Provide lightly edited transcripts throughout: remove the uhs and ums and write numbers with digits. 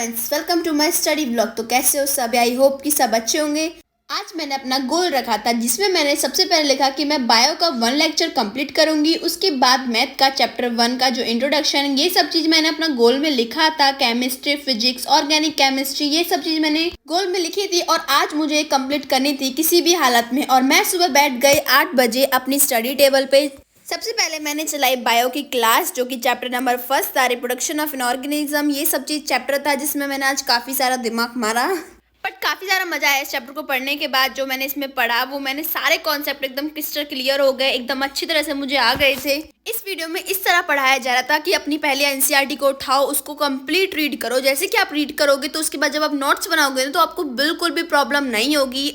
Friends, welcome to my study blog. तो कैसे हो सब? आई होप कि सब अच्छे होंगे। आज मैंने अपना गोल रखा था जिसमें मैंने सबसे पहले लिखा कि मैं बायो का 1 लेक्चर कंप्लीट करूंगी। उसके बाद मैथ का चैप्टर 1 का जो इंट्रोडक्शन, ये सब चीज मैंने अपना गोल में लिखा था। केमिस्ट्री, फिजिक्स, ऑर्गेनिक केमिस्ट्री, ये सब चीज मैंने गोल में लिखी थी और आज मुझे कंप्लीट करनी थी किसी भी हालत में। और मैं सुबह बैठ गई 8 बजे अपनी स्टडी टेबल पे। सबसे पहले मैंने चलाई बायो की क्लास, जो कि चैप्टर नंबर 1 था, रिप्रोडक्शन ऑफ एन ऑर्गेनिज्म। ये सब चीज चैप्टर था जिसमें मैंने आज काफी सारा दिमाग मारा, बट काफी सारा मजा आया इस चैप्टर को पढ़ने के बाद। जो मैंने इसमें पढ़ा वो मैंने सारे कॉन्सेप्ट एकदम क्रिस्टल क्लियर हो गए, एकदम अच्छी तरह से मुझे आ गए थे। इस वीडियो में इस तरह पढ़ाया जा रहा था कि अपनी पहले एनसीईआरटी को उठाओ, उसको कंप्लीट रीड करो। जैसे कि आप रीड करोगे तो उसके बाद जब आप नोट्स बनाओगे तो आपको बिल्कुल भी प्रॉब्लम नहीं होगी।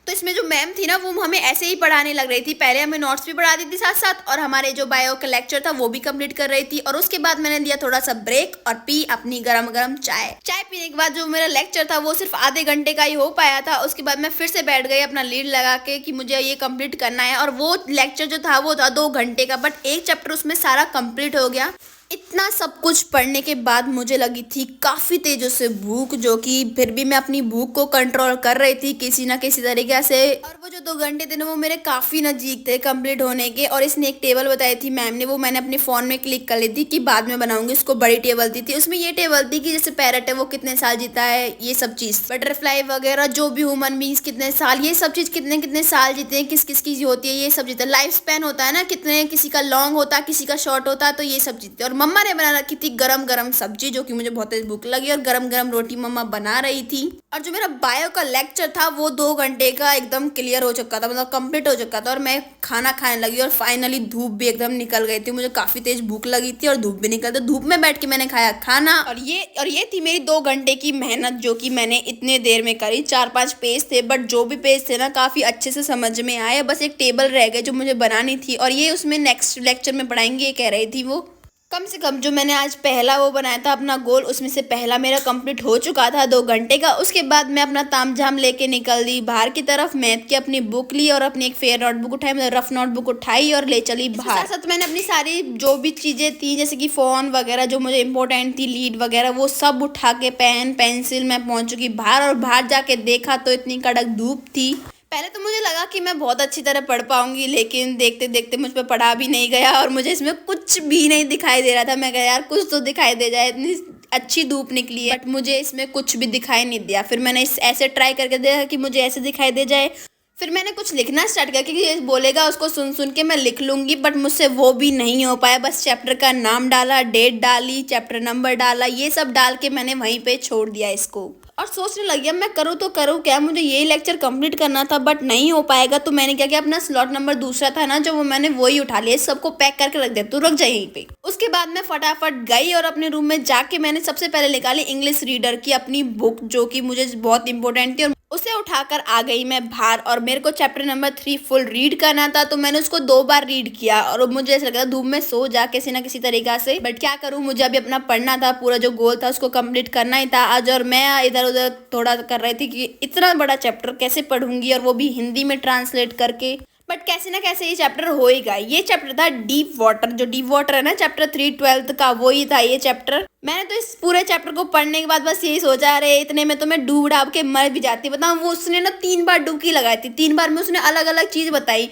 तो इसमें जो मैम थी ना, वो हमें ऐसे ही पढ़ाने लग रही थी। पहले हमें नोट्स भी पढ़ा दी थी साथ साथ, और हमारे जो बायो का लेक्चर था वो भी कंप्लीट कर रही थी। और उसके बाद मैंने दिया थोड़ा सा ब्रेक और पी अपनी गरम गरम चाय। चाय पीने के बाद जो मेरा लेक्चर था वो सिर्फ आधे घंटे का ही हो पाया था। उसके बाद मैं फिर से बैठ गई अपना लीड लगा के कि मुझे ये कंप्लीट करना है। और वो लेक्चर जो था वो था 2 घंटे का, बट एक चैप्टर उसमें सारा कंप्लीट हो गया। इतना सब कुछ पढ़ने के बाद मुझे लगी थी काफ़ी तेज़ों से भूख, जो कि फिर भी मैं अपनी भूख को कंट्रोल कर रही थी किसी ना किसी तरीके से। और वो जो 2 घंटे थे ना, वो मेरे काफ़ी नज़दीक थे कंप्लीट होने के। और इसने एक टेबल बताई थी मैम ने, वो मैंने अपने फ़ोन में क्लिक कर ली थी कि बाद में बनाऊंगी। उसको बड़ी टेबल दी थी, उसमें ये टेबल थी कि जैसे पैरट है वो कितने साल जीता है, ये सब चीज़, बटरफ्लाई वगैरह जो भी ह्यूमन बींग्स कितने साल, ये सब चीज़ कितने कितने साल जीते हैं, किस किस की होती है, ये सब जीते। लाइफ स्पैन होता है ना, कितने, किसी का लॉन्ग होता है, किसी का शॉर्ट होता है, तो ये सब जीते। और मम्मा ने बना रखी थी गरम गरम सब्जी, जो कि मुझे बहुत तेज भूख लगी, और गरम गरम रोटी मम्मा बना रही थी। और जो मेरा बायो का लेक्चर था वो 2 घंटे का एकदम क्लियर हो चुका था, मतलब कंप्लीट हो चुका था। और मैं खाना खाने लगी और फाइनली धूप भी एकदम निकल गई थी। मुझे काफी तेज भूख लगी थी और धूप भी निकल, तो धूप में बैठ के मैंने खाया खाना। और ये थी मेरी 2 घंटे की मेहनत, जो कि मैंने इतने देर में करी। 4-5 पेज थे, बट जो भी पेज थे ना काफी अच्छे से समझ में आए। बस एक टेबल रह गई जो मुझे बनानी थी, और ये उसमें नेक्स्ट लेक्चर में पढ़ाएंगे, ये कह रही थी वो। कम से कम जो मैंने आज पहला वो बनाया था अपना गोल, उसमें से पहला मेरा कंप्लीट हो चुका था 2 घंटे का। उसके बाद मैं अपना तामझाम लेके निकल दी बाहर की तरफ। मैथ की अपनी बुक ली और अपनी एक फेयर नोटबुक उठाई, मतलब रफ नोटबुक उठाई और ले चली बाहर। साथ साथ मैंने अपनी सारी जो भी चीज़ें थी, जैसे कि फ़ोन वगैरह जो मुझे इंपॉर्टेंट थी, लीड वगैरह, वो सब उठा के पेन पेंसिल मैं पहुंच चुकी बाहर। और बाहर जाके देखा तो इतनी कड़क धूप थी। पहले तो मुझे लगा कि मैं बहुत अच्छी तरह पढ़ पाऊंगी, लेकिन देखते देखते मुझ पर पढ़ा भी नहीं गया और मुझे इसमें कुछ भी नहीं दिखाई दे रहा था। मैं कहा यार कुछ तो दिखाई दे जाए, इतनी अच्छी धूप निकली है, बट मुझे इसमें कुछ भी दिखाई नहीं दिया। फिर मैंने इस ऐसे ट्राई करके देखा कि मुझे ऐसे दिखाई दे जाए। फिर मैंने कुछ लिखना स्टार्ट किया, क्योंकि ये बोलेगा उसको सुन सुन के मैं लिख लूंगी, बट मुझसे वो भी नहीं हो पाया। बस चैप्टर का नाम डाला, डेट डाली, चैप्टर नंबर डाला, ये सब डाल के मैंने वहीं पे छोड़ दिया इसको। और सोचने लगी अब मैं करूँ तो करूँ क्या, मुझे यही लेक्चर कंप्लीट करना था, बट नहीं हो पाएगा। तो मैंने क्या किया, अपना स्लॉट नंबर दूसरा था ना जो, वो मैंने वही उठा लिया। सबको पैक करके रख दिया, तू रुक जा यहीं पे। उसके बाद मैं फटाफट गई और अपने रूम में जाके मैंने सबसे पहले निकाली इंग्लिश रीडर की अपनी बुक, जो कि मुझे बहुत इंपॉर्टेंट थी, और उसे उठाकर आ गई मैं बाहर। और मेरे को चैप्टर नंबर 3 फुल रीड करना था, तो मैंने उसको 2 बार रीड किया। और मुझे ऐसा लगा धूप में सो जा किसी ना किसी तरीका से, बट क्या करूँ, मुझे अभी अपना पढ़ना था, पूरा जो गोल था उसको कंप्लीट करना ही था आज। और मैं इधर उधर थोड़ा कर रही थी कि इतना बड़ा चैप्टर कैसे पढ़ूंगी, और वो भी हिंदी में ट्रांसलेट करके। बट कैसे ना कैसे ये चैप्टर हो ही गया। ये चैप्टर था डीप वाटर, जो डीप वाटर है ना चैप्टर 3 12th का, वो ही था ये चैप्टर। मैंने तो इस पूरे चैप्टर को पढ़ने के बाद बस यही सोचा, अरे इतने में तो मैं डूब डाब के मर भी जाती। बताऊं, वो उसने ना 3 बार डुबकी लगाई थी, 3 बार में उसने अलग अलग चीज बताई।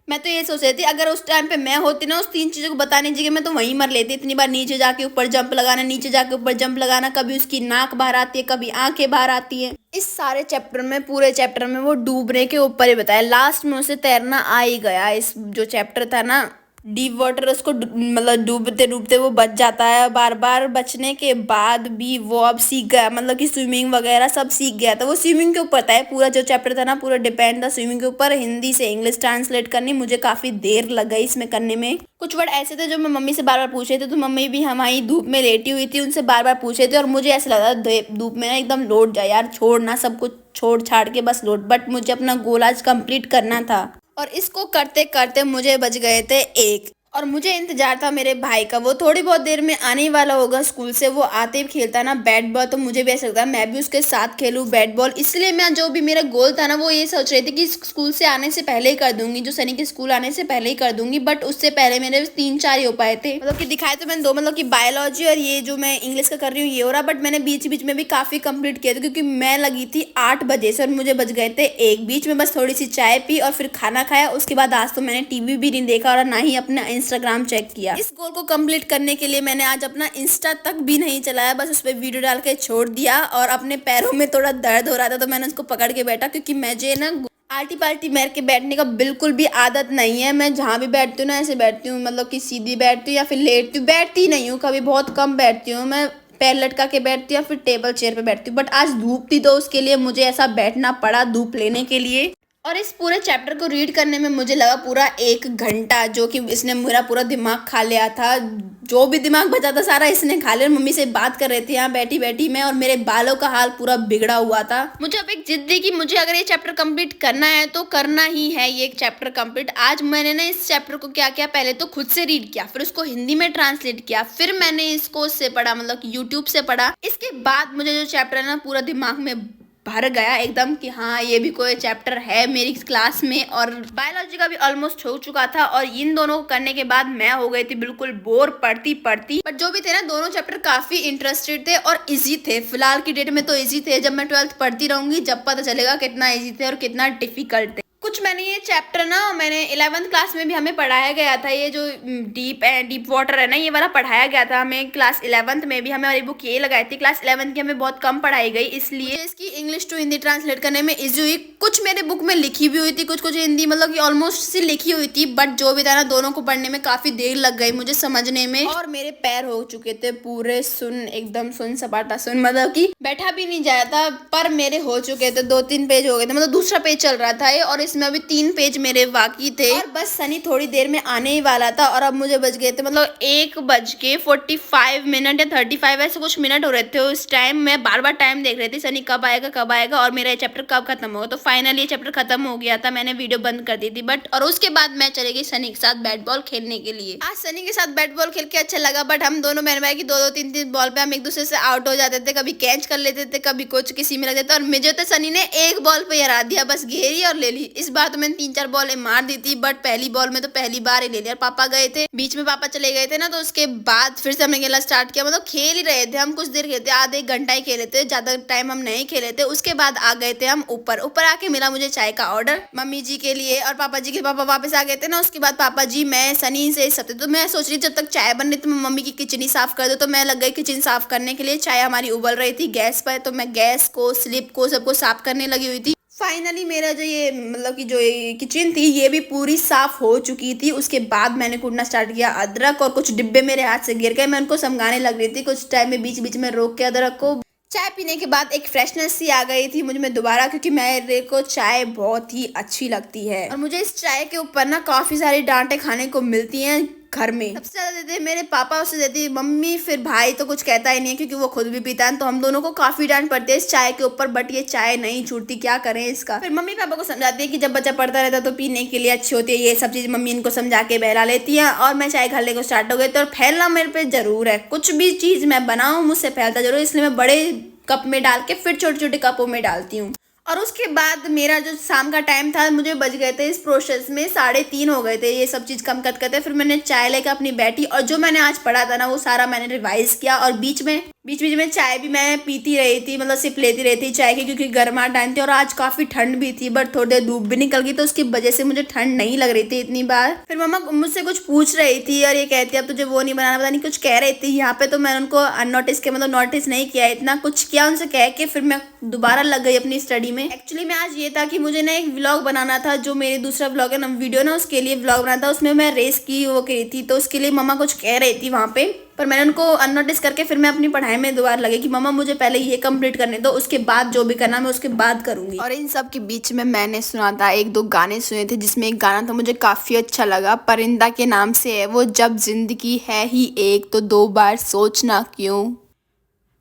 मैं तो ये सोच रही थी अगर उस टाइम पे मैं होती ना, उस 3 चीजों को बताने की जगह मैं तो वहीं मर लेती। इतनी बार नीचे जाके ऊपर जंप लगाना, नीचे जाके ऊपर जंप लगाना, कभी उसकी नाक बाहर आती है, कभी आंखें बाहर आती है। इस सारे चैप्टर में, पूरे चैप्टर में वो डूबने के ऊपर ही बताया। लास्ट में उसे तैरना आ ही गया। इस जो चैप्टर था ना डीप वाटर, उसको मतलब डूबते डूबते वो बच जाता है। बार बार बचने के बाद भी वो अब सीख गया, मतलब कि स्विमिंग वगैरह सब सीख गया था। वो स्विमिंग के ऊपर था, पूरा जो चैप्टर था ना पूरा डिपेंड था स्विमिंग के ऊपर। हिंदी से इंग्लिश ट्रांसलेट करनी मुझे काफी देर लग गई इसमें करने में। कुछ वर्ड ऐसे थे जो मैं मम्मी से बार बार पूछे थे, तो मम्मी भी हमारी धूप में लेटी हुई थी, उनसे बार बार पूछे थे। और मुझे ऐसा लगा धूप में ना एकदम लौट जाए यार, छोड़ना सब कुछ छोड़ छाड़ के बस लौट। बट मुझे अपना गोल आज कंप्लीट करना था, और इसको करते करते मुझे बज गए थे 1। और मुझे इंतजार था मेरे भाई का, वो थोड़ी बहुत देर में आने ही वाला होगा स्कूल से। वो आते ही खेलता ना बैट बॉल, तो मुझे भी ऐसा लगता है मैं भी उसके साथ खेलूं बैट बॉल। इसलिए मैं जो भी मेरा गोल था ना वो ये सोच रही थी कि स्कूल से आने से पहले ही कर दूंगी, जो सनी के स्कूल आने से पहले ही कर दूंगी। बट उससे पहले मेरे 3-4 ही हो पाए थे, मतलब कि दिखाए तो मैंने 2, मतलब कि बायोलॉजी और ये जो मैं इंग्लिश का कर रही हूँ ये हो रहा। बट मैंने बीच बीच में भी काफी कंप्लीट किया था, क्योंकि मैं लगी थी 8 बजे से और मुझे बज गए थे 1। बीच में बस थोड़ी सी चाय पी और फिर खाना खाया। उसके बाद आज तो मैंने टीवी भी नहीं देखा और ना ही अपना इंस्टाग्राम चेक किया। इस गोल को कंप्लीट करने के लिए मैंने आज अपना इंस्टा तक भी नहीं चलाया, बस उस पर वीडियो डाल के छोड़ दिया। और अपने पैरों में थोड़ा दर्द हो रहा था तो मैंने उसको पकड़ के बैठा, क्योंकि मुझे ना आल्टी पाल्टी मार के बैठने का बिल्कुल भी आदत नहीं है। मैं जहाँ भी बैठती हूँ ना ऐसे बैठती हूँ, मतलब कि सीधी बैठती हूँ या फिर लेटती हूँ, बैठती नहीं हूँ कभी, बहुत कम बैठती हूँ। मैं पैर लटका के बैठती हूँ या फिर टेबल चेयर पे बैठती हूँ। बट आज धूप थी तो उसके लिए मुझे ऐसा बैठना पड़ा धूप लेने के लिए। और इस पूरे चैप्टर को रीड करने में मुझे लगा पूरा 1 घंटा, जो कि इसने मेरा पूरा दिमाग खा लिया था। जो भी दिमाग बचा था सारा इसने खा लिया। मम्मी से बात कर रही थी यहाँ बैठी बैठी मैं, और मेरे बालों का हाल पूरा बिगड़ा हुआ था। मुझे अब एक जिद थी कि मुझे अगर ये चैप्टर कंप्लीट करना है तो करना ही है ये चैप्टर कंप्लीट। आज मैंने ना इस चैप्टर को क्या किया, पहले तो खुद से रीड किया, फिर उसको हिंदी में ट्रांसलेट किया, फिर मैंने इसको उससे पढ़ा, मतलब कि यूट्यूब से पढ़ा। इसके बाद मुझे जो चैप्टर है ना पूरा दिमाग में भर गया एकदम कि हाँ ये भी कोई चैप्टर है मेरी क्लास में। और बायोलॉजी का भी ऑलमोस्ट हो चुका था, और इन दोनों को करने के बाद मैं हो गई थी बिल्कुल बोर पढ़ती पढ़ती। बट जो भी थे ना दोनों चैप्टर काफी इंटरेस्टेड थे और इजी थे। फिलहाल की डेट में तो इजी थे, जब मैं 12th पढ़ती रहूंगी जब पता चलेगा कितना इजी थे और कितना डिफिकल्ट थे। कुछ मैंने ये चैप्टर ना मैंने 11th क्लास में भी हमें पढ़ाया गया था। ये जो डीप वाटर है ना ये वाला पढ़ाया गया था हमें क्लास 11th में भी। हमारी बुक ये लगाई थी। क्लास 11th की हमें बहुत कम पढ़ाई गई, इसलिए इसकी इंग्लिश टू हिंदी ट्रांसलेट करने में इजी हुई। कुछ मेरे बुक में लिखी भी हुई थी, कुछ कुछ हिंदी, मतलब कि ऑलमोस्ट सी लिखी हुई थी। बट जो भी था ना दोनों को पढ़ने में काफी देर लग गई मुझे समझने में, और मेरे पैर हो चुके थे पूरे सुन, एकदम सुन सपाटा सुन, मतलब कि बैठा भी नहीं जाया था। पर मेरे हो चुके थे 2-3 पेज हो गए थे, मतलब दूसरा पेज चल रहा था ये, और इसमें अभी 3 पेज मेरे बाकी थे। और बस सनी थोड़ी देर में आने ही वाला था, और अब मुझे बज गए थे मतलब 1:45 या 35 ऐसे कुछ मिनट हो रहे थे उस टाइम। मैं बार बार टाइम देख रही थी सनी कब आएगा और मेरा चैप्टर कब खत्म होगा। तो फाइनली ये चैप्टर खत्म हो गया था, मैंने वीडियो बंद कर दी थी। बट और उसके बाद मैं चली गई सनी के साथ बैट बॉल खेलने के लिए। आज सनी के साथ बैट बॉल खेल के अच्छा लगा। बट हम दोनों बहन भाई की 2-2, 3-3 बॉल पे हम एक दूसरे से आउट हो जाते थे, कभी कैच कर लेते थे, कभी कुछ किसी में लग जाता। और मुझे तो सनी ने एक बॉल पे हरा दिया, बस घेरी और ले ली। इस बार तो मैंने 3-4 बॉल मार दी थी, बट पहली बॉल में तो पहली बार ही ले लिया। पापा गए थे बीच में, पापा चले गए थे ना, तो उसके बाद फिर से हमने खेलना स्टार्ट किया। मतलब खेल ही रहे थे हम, कुछ देर खेलते, आधे 1 घंटा ही खेले थे, ज्यादा टाइम हम नहीं खेले थे। उसके बाद आ गए थे हम ऊपर आके मिला मुझे चाय का ऑर्डर मम्मी जी के लिए और पापा जी के। पापा वापस आ गए थे ना, उसके बाद पापा जी मैं सनी से इस हफ्ते, तो मैं सोच रही जब तक चाय बन रही थी मम्मी की किचन ही साफ कर दो। तो मैं लग गई किचन साफ करने के लिए। चाय हमारी उबल रही थी गैस पर, तो मैं गैस को, स्लिप को, सबको साफ करने लगी हुई थी। फाइनली मेरा जो ये मतलब कि जो ये किचन थी ये भी पूरी साफ हो चुकी थी। उसके बाद मैंने कूटना स्टार्ट किया अदरक, और कुछ डिब्बे मेरे हाथ से गिर गए। मैं उनको समझाने लग रही थी कुछ टाइम में, बीच बीच में रोक के अदरक को। चाय पीने के बाद एक फ्रेशनेस सी आ गई थी मुझ में दोबारा, क्योंकि मेरे को चाय बहुत ही अच्छी लगती है। और मुझे इस चाय के ऊपर ना काफी सारी डांटें खाने को मिलती हैं घर में। सबसे ज्यादा देते हैं मेरे पापा, उससे देती है मम्मी, फिर भाई तो कुछ कहता ही नहीं है क्योंकि वो खुद भी पीता है। तो हम दोनों को काफी डांट पड़ती है इस चाय के ऊपर। बट ये चाय नहीं छूटती, क्या करें इसका। फिर मम्मी पापा को समझाती है कि जब बच्चा पढ़ता रहता है तो पीने के लिए अच्छी होती है ये सब चीज। मम्मी इनको समझा के बहला लेती है, और मैं चाय खाने को स्टार्ट हो गई। तो फैलना मेरे पे जरूर है, कुछ भी चीज मैं बनाऊं मुझसे फैलता जरूर, इसलिए मैं बड़े कप में डाल के फिर छोटे छोटे कपों में डालती हूँ। और उसके बाद मेरा जो शाम का टाइम था, मुझे बज गए थे इस प्रोसेस में 3:30 हो गए थे ये सब चीज़ कम करते। फिर मैंने चाय लेकर अपनी बैठी, और जो मैंने आज पढ़ा था ना वो सारा मैंने रिवाइज किया। और बीच बीच में चाय भी मैं पीती रही थी, मतलब सिप लेती रही थी चाय की, क्योंकि गर्मा टाइम थी और आज काफ़ी ठंड भी थी। बट थोड़ी देर धूप भी निकल गई तो उसकी वजह से मुझे ठंड नहीं लग रही थी इतनी बार। फिर मम्मा मुझसे कुछ पूछ रही थी और ये कहती अब तुझे वो नहीं बनाना, पता नहीं कुछ कह रही थी यहाँ पे। तो मैंने उनको अननोटिस किया, मतलब नोटिस नहीं किया, इतना कुछ किया उनसे कह के। फिर मैं दोबारा लग गई अपनी स्टडी में। एक्चुअली मैं आज ये था कि मुझे ना एक व्लॉग बनाना था, जो मेरी दूसरा व्लॉग है ना वीडियो ना, उसके लिए व्लॉग बनाना था। उसमें मैं रेस की वो करी थी, तो उसके लिए मम्मा कुछ कह रही थी वहाँ पे। पर मैंने उनको अननोटिस करके फिर मैं अपनी पढ़ाई में दोबारा लगे कि मम्मा मुझे पहले ये कंप्लीट करने दो, उसके बाद जो भी करना मैं उसके बाद करूंगी। और इन सब के बीच में मैंने सुना था 1-2 गाने सुने थे, जिसमें एक गाना था मुझे काफ़ी अच्छा लगा, परिंदा के नाम से है वो, जब जिंदगी है ही एक तो 2 बार सोचना क्यों,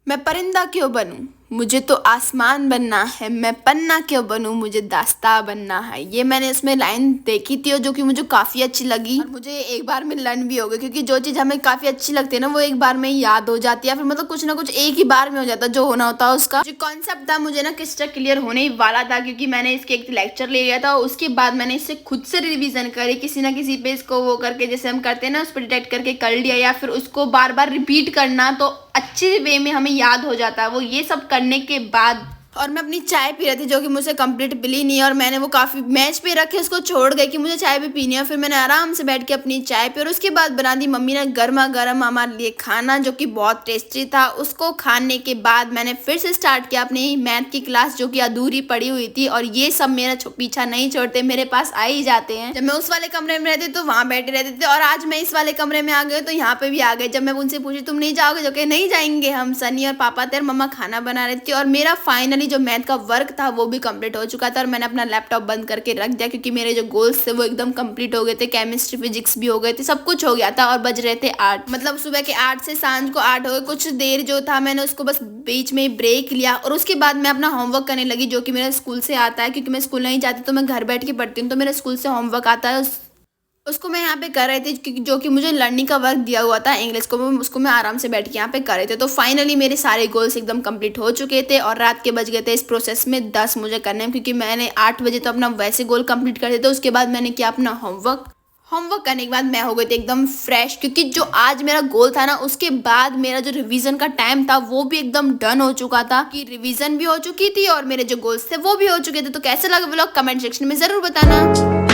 मैं परिंदा क्यों बनूं, मुझे तो आसमान बनना है, मैं पन्ना क्यों बनूं, मुझे दास्तां बनना है। ये मैंने उसमें लाइन देखी थी और जो कि मुझे काफ़ी अच्छी लगी और मुझे एक बार में लर्न भी हो गई, क्योंकि जो चीज़ हमें काफ़ी अच्छी लगती है ना वो एक बार में ही याद हो जाती है, फिर मतलब कुछ ना कुछ एक ही बार में हो जाता है जो होना होता है उसका। जो कॉन्सेप्ट था मुझे ना किस तरह क्लियर होने ही वाला था, क्योंकि मैंने इसके एक लेक्चर ले लिया था, उसके बाद मैंने इससे खुद से रिविजन करी, किसी ना किसी पे इसको वो करके जैसे हम करते हैं ना उस पर डिटेक्ट करके कर लिया, या फिर उसको बार बार रिपीट करना तो अच्छे वे में हमें याद हो जाता है। वो ये सब करने के बाद और मैं अपनी चाय पी रही थी जो कि मुझसे कंप्लीट मिली नहीं, और मैंने वो काफ़ी मैच पे रखे उसको छोड़ गई कि मुझे चाय भी पीनी है। फिर मैंने आराम से बैठ के अपनी चाय पी और उसके बाद बना दी मम्मी ने गर्मा गर्म हमारे लिए खाना जो कि बहुत टेस्टी था। उसको खाने के बाद मैंने फिर से स्टार्ट किया अपनी मैथ की क्लास जो कि अधूरी पड़ी हुई थी, और ये सब मेरा पीछा नहीं छोड़ते, मेरे पास आ ही जाते हैं। जब मैं उस वाले कमरे में रहती तो वहाँ बैठे रहते थे, और आज मैं इस वाले कमरे में आ गई तो यहाँ पे भी आ गए। जब मैं उनसे पूछी तुम नहीं जाओगे, जो कि नहीं जाएंगे हम, सनी और पापा थे और मम्मा खाना बना रही थी। और मेरा फाइनली जो मैथ का वर्क था वो भी कंप्लीट हो चुका था, और मैंने अपना लैपटॉप बंद करके रख दिया क्योंकि मेरे जो गोल्स थे वो एकदम कंप्लीट हो गए थे। केमिस्ट्री फिजिक्स भी हो गए थे, सब कुछ हो गया था, और बज रहे थे 8, मतलब सुबह के 8 से सांझ को 8 हो गए। कुछ देर जो था मैंने उसको बस बीच में ब्रेक लिया और उसके बाद मैं अपना होमवर्क करने लगी जो कि मेरे स्कूल से आता है, क्योंकि मैं स्कूल नहीं जाती तो मैं घर बैठ के पढ़ती हूँ, तो मेरे स्कूल से होमवर्क आता है उसको मैं यहाँ पे कर रही थी, क्योंकि जो कि मुझे लर्निंग का वर्क दिया हुआ था इंग्लिश को, उसको मैं आराम से बैठ के यहाँ पे कर रहे थे। तो फाइनली मेरे सारे गोल्स एकदम कंप्लीट हो चुके थे, और रात के बज गए थे इस प्रोसेस में 10 मुझे करने में, क्योंकि मैंने 8 बजे तो अपना वैसे गोल कंप्लीट कर दिया था। उसके बाद मैंने किया अपना होमवर्क करने के बाद मैं हो गई थी एकदम फ्रेश, क्योंकि जो आज मेरा गोल था ना उसके बाद मेरा जो रिवीजन का टाइम था वो भी एकदम डन हो चुका था, कि रिवीजन भी हो चुकी थी और मेरे जो गोल्स थे वो भी हो चुके थे। तो कैसे लगा व्लॉग कमेंट सेक्शन में जरूर बताना।